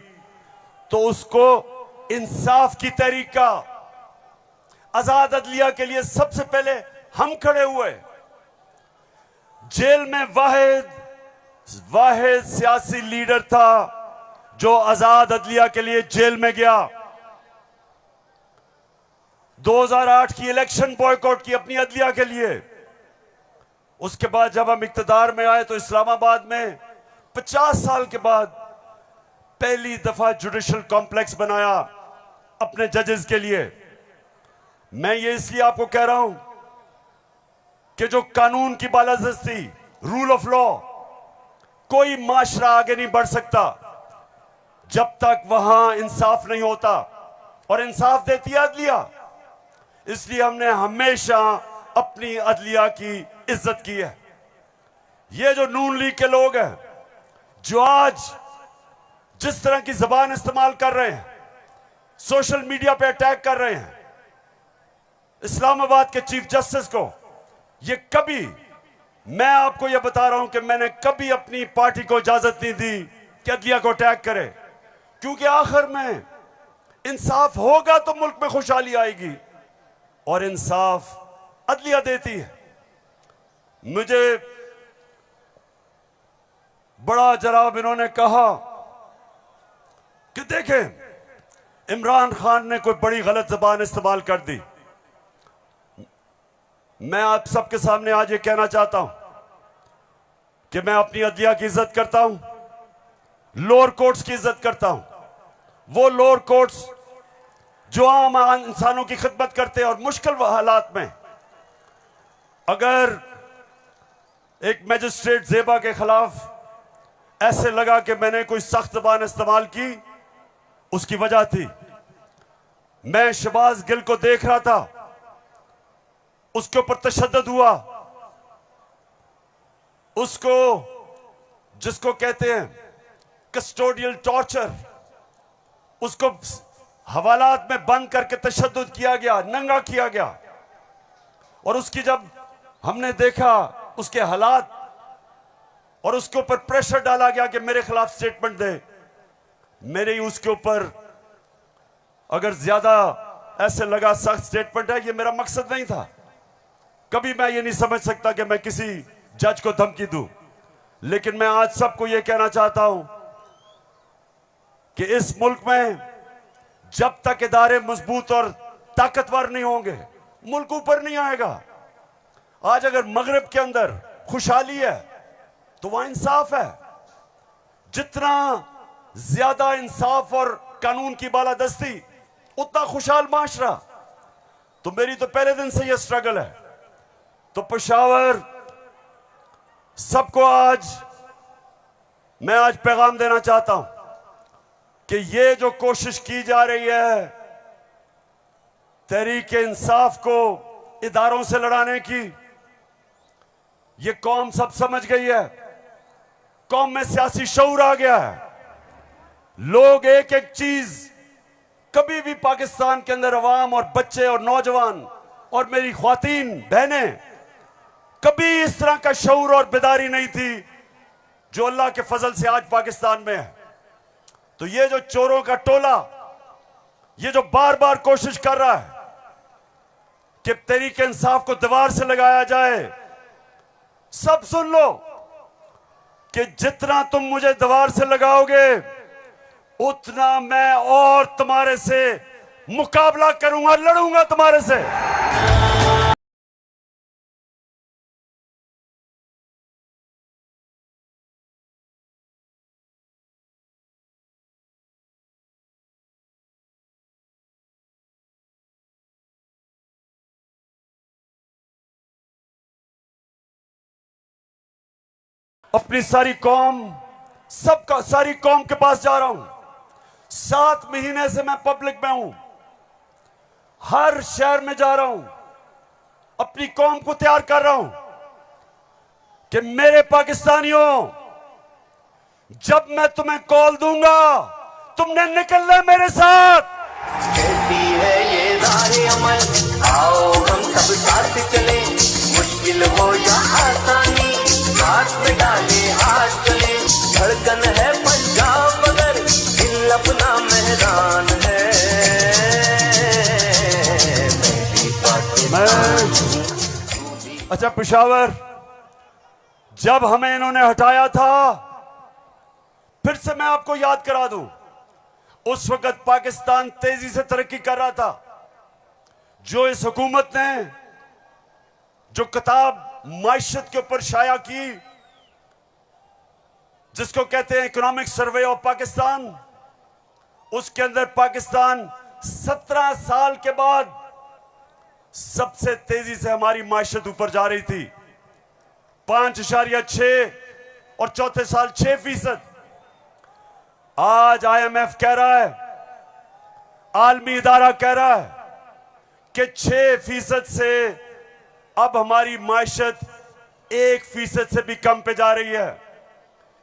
तो उसको इंसाफ की तहरीक का, आजाद अदलिया के लिए सबसे पहले हम खड़े हुए। जेल में वाहिद सियासी लीडर था जो आजाद अदलिया के लिए जेल में गया। 2008 की इलेक्शन बॉयकॉट की अपनी अदलिया के लिए। उसके बाद जब हम इक्तदार में आए तो इस्लामाबाद में 50 साल के बाद पहली दफा जुडिशल कॉम्प्लेक्स बनाया अपने जजेस के लिए। मैं ये इसलिए आपको कह रहा हूं कि जो कानून की बालादस्ती, रूल ऑफ लॉ, कोई माशरा आगे नहीं बढ़ सकता जब तक वहां इंसाफ नहीं होता। और इंसाफ देती है अदलिया, इसलिए हमने हमेशा अपनी अदलिया की इज्जत की है। ये जो नून लीग के लोग हैं जो आज जिस तरह की जबान इस्तेमाल कर रहे हैं, सोशल मीडिया पे अटैक कर रहे हैं इस्लामाबाद के चीफ जस्टिस को, ये कभी, मैं आपको ये बता रहा हूं कि मैंने कभी अपनी पार्टी को इजाजत नहीं दी कि अदलिया को अटैक करे, क्योंकि आखिर में इंसाफ होगा तो मुल्क में खुशहाली आएगी और इंसाफ अदलिया देती है। मुझे बड़ा जनाब इन्होंने कहा कि देखें इमरान खान ने कोई बड़ी गलत जबान इस्तेमाल कर दी। मैं आप सबके सामने आज ये कहना चाहता हूं कि मैं अपनी अदलिया की इज्जत करता हूं, लोअर कोर्ट्स की इज्जत करता हूं। वो लोअर कोर्ट्स जो आम इंसानों की खिदमत करते हैं और मुश्किल हालात में, अगर एक मजिस्ट्रेट ज़ेबा के खिलाफ ऐसे लगा कि मैंने कोई सख्त जबान इस्तेमाल की, उसकी वजह थी मैं शहबाज गिल को देख रहा था, उसके ऊपर तशद्दुद हुआ, उसको जिसको कहते हैं कस्टोडियल टॉर्चर, उसको हवालात में बंद करके तशद्दुद किया गया, नंगा किया गया। और उसकी जब हमने देखा उसके हालात और उसके ऊपर प्रेशर डाला गया कि मेरे खिलाफ स्टेटमेंट दे, मेरे ही उसके ऊपर अगर ज्यादा ऐसे लगा सख्त स्टेटमेंट है, ये मेरा मकसद नहीं था। कभी मैं ये नहीं समझ सकता कि मैं किसी जज को धमकी दूं, लेकिन मैं आज सबको ये कहना चाहता हूं कि इस मुल्क में जब तक इदारे मजबूत और ताकतवर नहीं होंगे, मुल्क ऊपर नहीं आएगा। आज अगर मगरिब के अंदर खुशहाली है तो वहां इंसाफ है। जितना ज्यादा इंसाफ और कानून की बालादस्ती, उतना खुशहाल माशरा। तो मेरी तो पहले दिन से यह स्ट्रगल है। तो पेशावर सबको मैं आज पैगाम देना चाहता हूं कि ये जो कोशिश की जा रही है तहरीक इंसाफ को इदारों से लड़ाने की, ये कौम सब समझ गई है। कौम में सियासी शऊर आ गया है। लोग एक एक चीज, कभी भी पाकिस्तान के अंदर अवाम और बच्चे और नौजवान और मेरी ख्वातीन बहनें, कभी इस तरह का शऊर और बेदारी नहीं थी जो अल्लाह के फजल से आज पाकिस्तान में है। तो ये जो चोरों का टोला, ये जो बार बार कोशिश कर रहा है कि तहरीक इंसाफ को दीवार से लगाया जाए, सब सुन लो कि जितना तुम मुझे दीवार से लगाओगे उतना मैं और तुम्हारे से मुकाबला करूंगा, लड़ूंगा तुम्हारे से। अपनी सारी कौम, सारी कौम के पास जा रहा हूं। 7 महीने से मैं पब्लिक में हूं, हर शहर में जा रहा हूं, अपनी कौम को तैयार कर रहा हूं कि मेरे पाकिस्तानियों, जब मैं तुम्हें कॉल दूंगा तुमने निकलना है मेरे साथ। कहती है ये राहे अमल, आओ हम सब साथ चले, मुश्किल हो या आसानी हाथ में डाले हाथ चले, धड़कन है पंजाब मगर दिल अपना मेहरान है। अच्छा पेशावर, जब हमें इन्होंने हटाया था, फिर से मैं आपको याद करा दूं, उस वक्त पाकिस्तान तेजी से तरक्की कर रहा था। जो इस हुकूमत ने जो किताब माइशत के ऊपर शाया की, जिसको कहते हैं इकोनॉमिक सर्वे ऑफ पाकिस्तान, उसके अंदर पाकिस्तान 17 साल के बाद सबसे तेजी से हमारी माइशत ऊपर जा रही थी। 5.6 और चौथे साल 6%। आज IMF कह रहा है, आलमी इदारा कह रहा है कि 6% से अब हमारी माइशत 1% से भी कम पे जा रही है।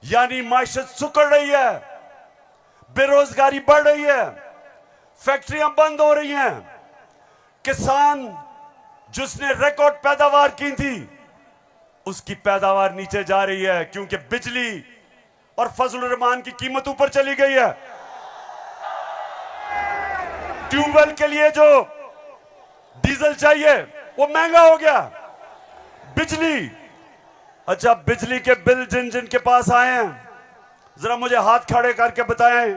यानी माइशत सुकड़ रही है, बेरोजगारी बढ़ रही है, फैक्ट्रियां बंद हो रही हैं, किसान जिसने रिकॉर्ड पैदावार की थी उसकी पैदावार नीचे जा रही है, क्योंकि बिजली और फजल रहमान की कीमत ऊपर चली गई है। ट्यूबवेल के लिए जो डीजल चाहिए वो महंगा हो गया। बिजली, अच्छा बिजली के बिल जिन जिन के पास आए हैं, जरा मुझे हाथ खड़े करके बताएं,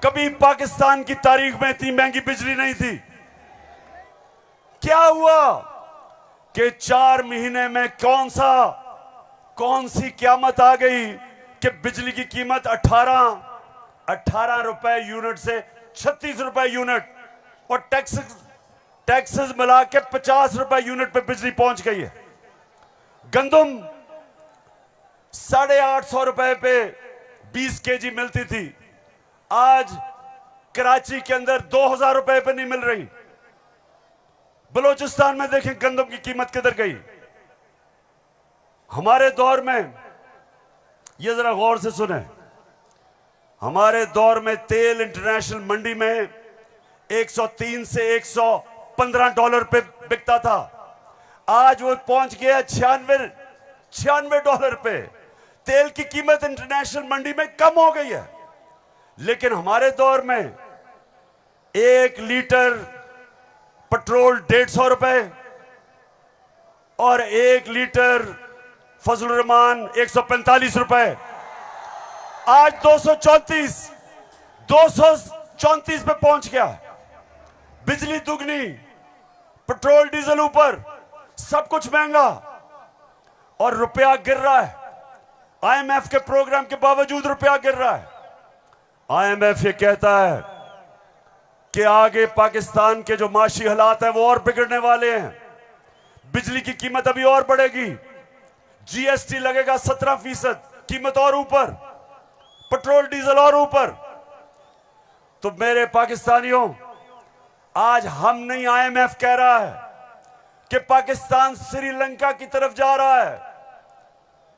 कभी पाकिस्तान की तारीख में इतनी महंगी बिजली नहीं थी। क्या हुआ कि 4 महीने में कौन सी क़यामत आ गई कि बिजली की कीमत 18 रुपए यूनिट से 36 रुपए यूनिट, और टैक्सेस मिला के 50 रुपए यूनिट पे बिजली पहुंच गई है। गंदम 850 रुपए पे 20 केजी मिलती थी, आज कराची के अंदर 2000 रुपए पे नहीं मिल रही। बलूचिस्तान में देखें गंदम की कीमत किधर गई। हमारे दौर में, ये जरा गौर से सुने, हमारे दौर में तेल इंटरनेशनल मंडी में 103 से 115 डॉलर पे बिकता था, आज वो पहुंच गया 96 डॉलर पे। तेल की कीमत इंटरनेशनल मंडी में कम हो गई है, लेकिन हमारे दौर में 1 लीटर पेट्रोल 150 रुपए और 1 लीटर फजल रहमान 145 रुपए, आज 234 पे पहुंच गया। बिजली दुगनी, पेट्रोल डीजल ऊपर, सब कुछ महंगा और रुपया गिर रहा है। IMF के प्रोग्राम के बावजूद रुपया गिर रहा है। IMF ये कहता है कि आगे पाकिस्तान के जो माशी हालात हैं वो और बिगड़ने वाले हैं, बिजली की कीमत अभी और बढ़ेगी, GST लगेगा 17%, कीमत और ऊपर, पेट्रोल डीजल और ऊपर। तो मेरे पाकिस्तानियों, आज हम नहीं, IMF कह रहा है कि पाकिस्तान श्रीलंका की तरफ जा रहा है,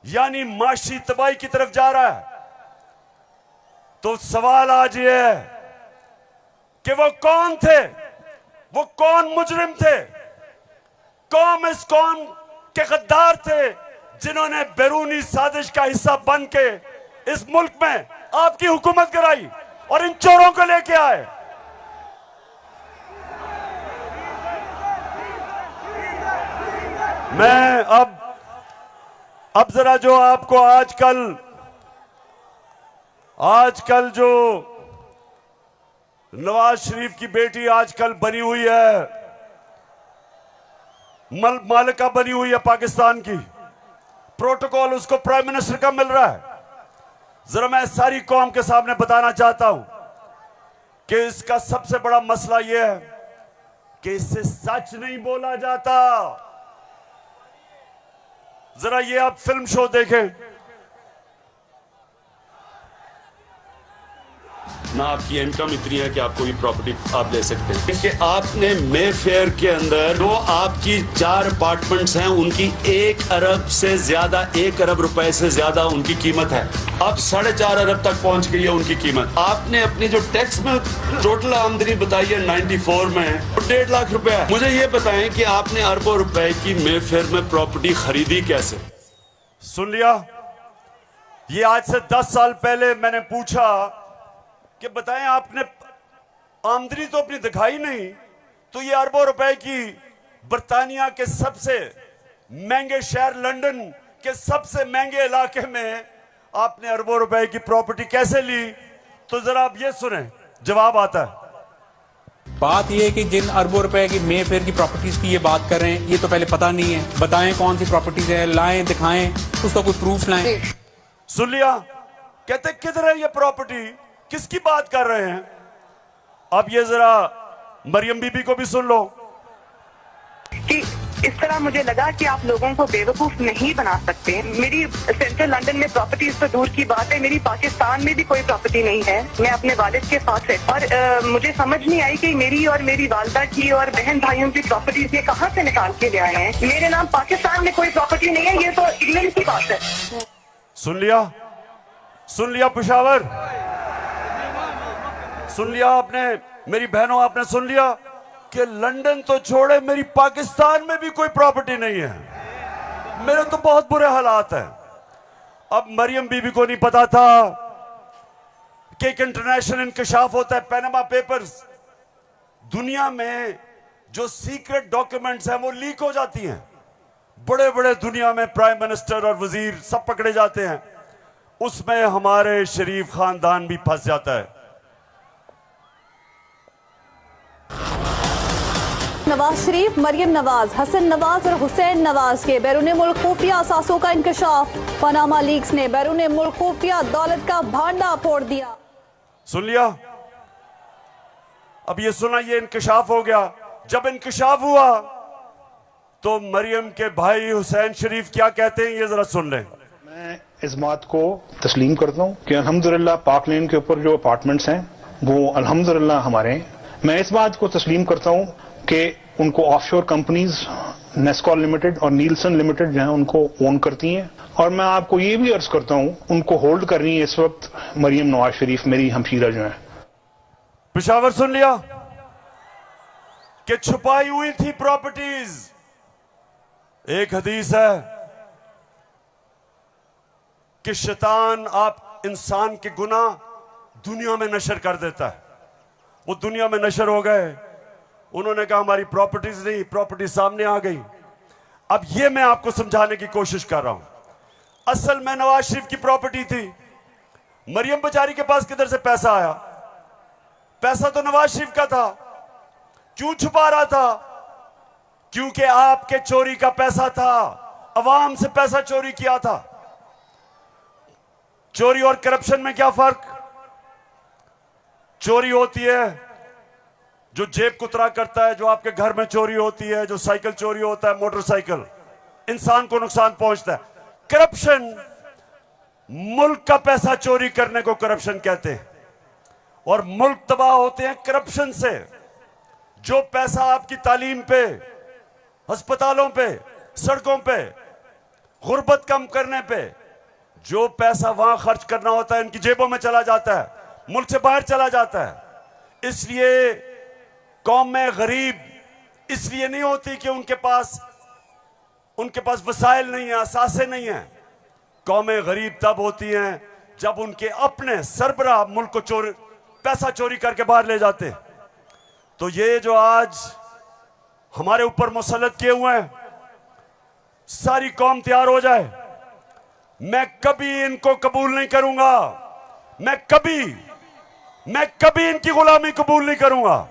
यानी माशी तबाही की तरफ जा रहा है। तो सवाल आज ये है कि वो कौन थे, वो कौन मुजरिम थे, कौन इस कौम के गद्दार थे जिन्होंने बैरूनी साजिश का हिस्सा बन के इस मुल्क में आपकी हुकूमत कराई और इन चोरों को लेके आए। मैं अब जरा जो आपको आजकल जो नवाज शरीफ की बेटी आजकल बनी हुई है, मालिका बनी हुई है पाकिस्तान की, प्रोटोकॉल उसको प्राइम मिनिस्टर का मिल रहा है। जरा मैं सारी कौम के सामने बताना चाहता हूं कि इसका सबसे बड़ा मसला यह है कि इससे सच नहीं बोला जाता। जरा ये आप फिल्म शो देखें ना, आपकी इनकम इतनी है कि आपको ये प्रॉपर्टी आप ले सकते हैं कि आपने मेफेयर के अंदर जो आपकी 4 अपार्टमेंट्स हैं उनकी 1 अरब से ज्यादा, 1 अरब रुपए से ज्यादा उनकी कीमत है। अब 4.5 अरब तक पहुंच गई है उनकी कीमत। आपने अपनी जो टैक्स में टोटल आमदनी बताई है 94 में 1.5 लाख रुपए है। मुझे ये बताएं कि आपने अरबों रुपए की मेफेयर में प्रॉपर्टी खरीदी कैसे? सुन लिया, ये आज से 10 साल पहले मैंने पूछा कि बताएं आपने आमदनी तो अपनी दिखाई नहीं, तो ये अरबों रुपए की बर्तानिया के सबसे महंगे शहर लंदन के सबसे महंगे इलाके में आपने अरबों रुपए की प्रॉपर्टी कैसे ली? तो जरा आप ये सुने, जवाब आता है। बात ये है कि जिन अरबों रुपए की मेफेयर की प्रॉपर्टीज की ये बात कर रहे हैं, ये तो पहले पता नहीं है। बताएं कौन सी प्रॉपर्टीज है, लाएं, दिखाएं, उसका कोई प्रूफ लाएं। सुन लिया, कहते किधर है ये प्रॉपर्टी, किसकी बात कर रहे हैं? अब ये जरा मरियम बीबी को भी सुन लो कि इस तरह मुझे लगा कि आप लोगों को बेवकूफ नहीं बना सकते। मेरी सेंट्रल लंदन में प्रॉपर्टीज तो दूर की बात है, मेरी पाकिस्तान में भी कोई प्रॉपर्टी नहीं है। मैं अपने वालिद के साथ है और मुझे समझ नहीं आई कि मेरी और मेरी वालदा की और बहन भाइयों की प्रॉपर्टीज ये कहाँ से निकाल के ले आए हैं। मेरे नाम पाकिस्तान में कोई प्रॉपर्टी नहीं है, ये तो इंग्लैंड की बात है। सुन लिया पेशावर, सुन लिया आपने, मेरी बहनों आपने सुन लिया कि लंदन तो छोड़े मेरी पाकिस्तान में भी कोई प्रॉपर्टी नहीं है। मेरे तो बहुत बुरे हालात हैं। अब मरियम बीबी को नहीं पता था कि एक इंटरनेशनल इंकशाफ होता है, पैनामा पेपर्स। दुनिया में जो सीक्रेट डॉक्यूमेंट्स हैं वो लीक हो जाती हैं। बड़े बड़े दुनिया में प्राइम मिनिस्टर और वजीर सब पकड़े जाते हैं, उसमें हमारे शरीफ खानदान भी फंस जाता है। नवाज शरीफ, मरियम नवाज, हसन नवाज और हुसैन नवाज के बैरून मुल्क खुफिया असासों का इंकशाफ। पनामा लीक्स ने बैरून मुल्क खुफिया दौलत का भांडा फोड़ दिया। सुन लिया, अब ये सुना, ये इंकशाफ हो गया। जब इंकशाफ हुआ तो मरियम के भाई हुसैन शरीफ क्या कहते हैं, ये जरा सुन लें। मैं इस बात को तस्लीम करता हूँ कि अल्हम्दुलिल्लाह पाक लेन के ऊपर जो अपार्टमेंट्स हैं वो अल्हम्दुलिल्लाह हमारे हैं। मैं इस बात को तस्लीम करता हूँ कि उनको ऑफशोर कंपनीज नेस्कॉल लिमिटेड और नीलसन लिमिटेड जो है उनको ओन करती हैं। और मैं आपको ये भी अर्ज करता हूँ उनको होल्ड कर रही है इस वक्त मरियम नवाज शरीफ, मेरी हमशीरा जो है। पेशावर सुन लिया कि छुपाई हुई थी प्रॉपर्टीज। एक हदीस है कि शैतान आप इंसान के गुनाह दुनिया में नशर कर देता है। वो दुनिया में नशर हो गए, उन्होंने कहा हमारी प्रॉपर्टीज नहीं, प्रॉपर्टी सामने आ गई। अब ये मैं आपको समझाने की कोशिश कर रहा हूं। असल में नवाज शरीफ की प्रॉपर्टी थी, मरियम बेचारी के पास किधर से पैसा आया? पैसा तो नवाज शरीफ का था। क्यों छुपा रहा था? क्योंकि आपके चोरी का पैसा था, अवाम से पैसा चोरी किया था। चोरी और करप्शन में क्या फर्क? चोरी होती है जो जेब कुतरा करता है, जो आपके घर में चोरी होती है, जो साइकिल चोरी होता है, मोटरसाइकिल, इंसान को नुकसान पहुंचता है। करप्शन, मुल्क का पैसा चोरी करने को करप्शन कहते हैं, और मुल्क तबाह होते हैं करप्शन से। जो पैसा आपकी तालीम पे, अस्पतालों पे, सड़कों पे, गुर्बत कम करने पे, जो पैसा वहां खर्च करना होता है इनकी जेबों में चला जाता है, मुल्क से बाहर चला जाता है। इसलिए कौम में गरीब इसलिए नहीं होती कि उनके पास वसाइल नहीं है, असासे नहीं है। कौमें गरीब तब होती हैं जब उनके अपने सरबराह मुल्क को पैसा चोरी करके बाहर ले जाते हैं। तो ये जो आज हमारे ऊपर मुसल्लत किए हुए हैं, सारी कौम तैयार हो जाए। मैं कभी इनको कबूल नहीं करूंगा, मैं कभी इनकी गुलामी कबूल नहीं करूंगा।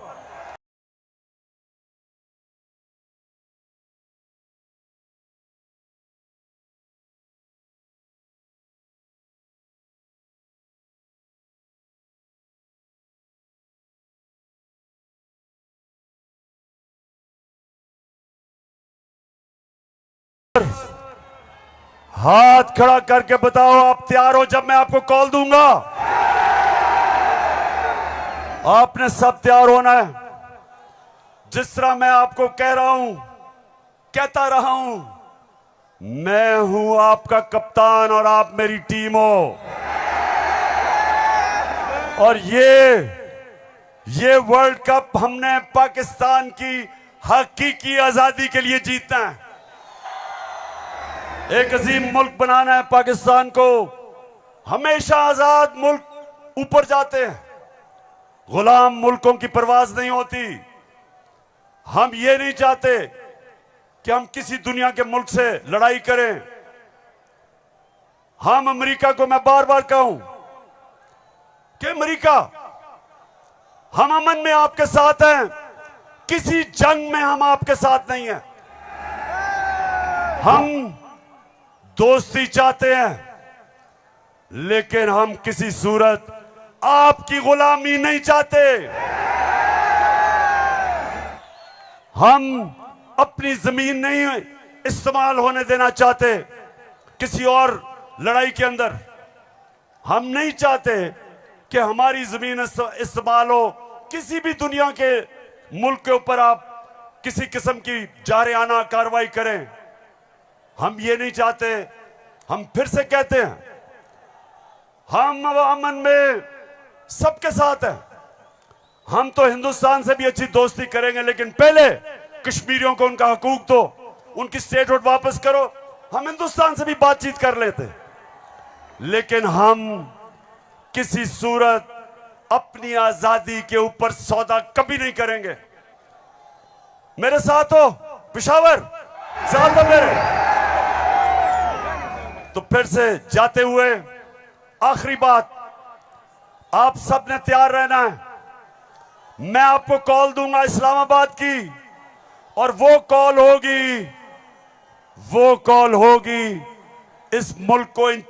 हाथ खड़ा करके बताओ आप तैयार हो जब मैं आपको कॉल दूंगा? आपने सब तैयार होना है। जिस तरह मैं आपको कह रहा हूं, कहता रहा हूं, मैं हूं आपका कप्तान और आप मेरी टीम हो। और ये वर्ल्ड कप हमने पाकिस्तान की हकीकी आजादी के लिए जीतना है। एक अजीम मुल्क बनाना है पाकिस्तान को। हमेशा आजाद मुल्क ऊपर जाते हैं, गुलाम मुल्कों की परवाज नहीं होती। हम ये नहीं चाहते कि हम किसी दुनिया के मुल्क से लड़ाई करें। हम अमेरिका को मैं बार बार कहूं कि अमेरिका, हम अमन में आपके साथ हैं, किसी जंग में हम आपके साथ नहीं हैं। हम दोस्ती चाहते हैं, लेकिन हम किसी सूरत आपकी गुलामी नहीं चाहते। हम अपनी जमीन नहीं इस्तेमाल होने देना चाहते किसी और लड़ाई के अंदर। हम नहीं चाहते कि हमारी जमीन इस्तेमाल हो किसी भी दुनिया के मुल्क के ऊपर आप किसी किस्म की जारियाना कार्रवाई करें। हम ये नहीं चाहते। हम फिर से कहते हैं, हम अमन में सबके साथ हैं। हम तो हिंदुस्तान से भी अच्छी दोस्ती करेंगे, लेकिन पहले कश्मीरियों को उनका हकूक दो, उनकी स्टेटहुड वापस करो। हम हिंदुस्तान से भी बातचीत कर लेते, लेकिन हम किसी सूरत अपनी आजादी के ऊपर सौदा कभी नहीं करेंगे। मेरे साथ हो पेशावर, साथ हो मेरे। तो फिर से जाते हुए आखिरी बात, आप सब ने तैयार रहना है। मैं आपको कॉल दूंगा इस्लामाबाद की, और वो कॉल होगी इस मुल्क को इन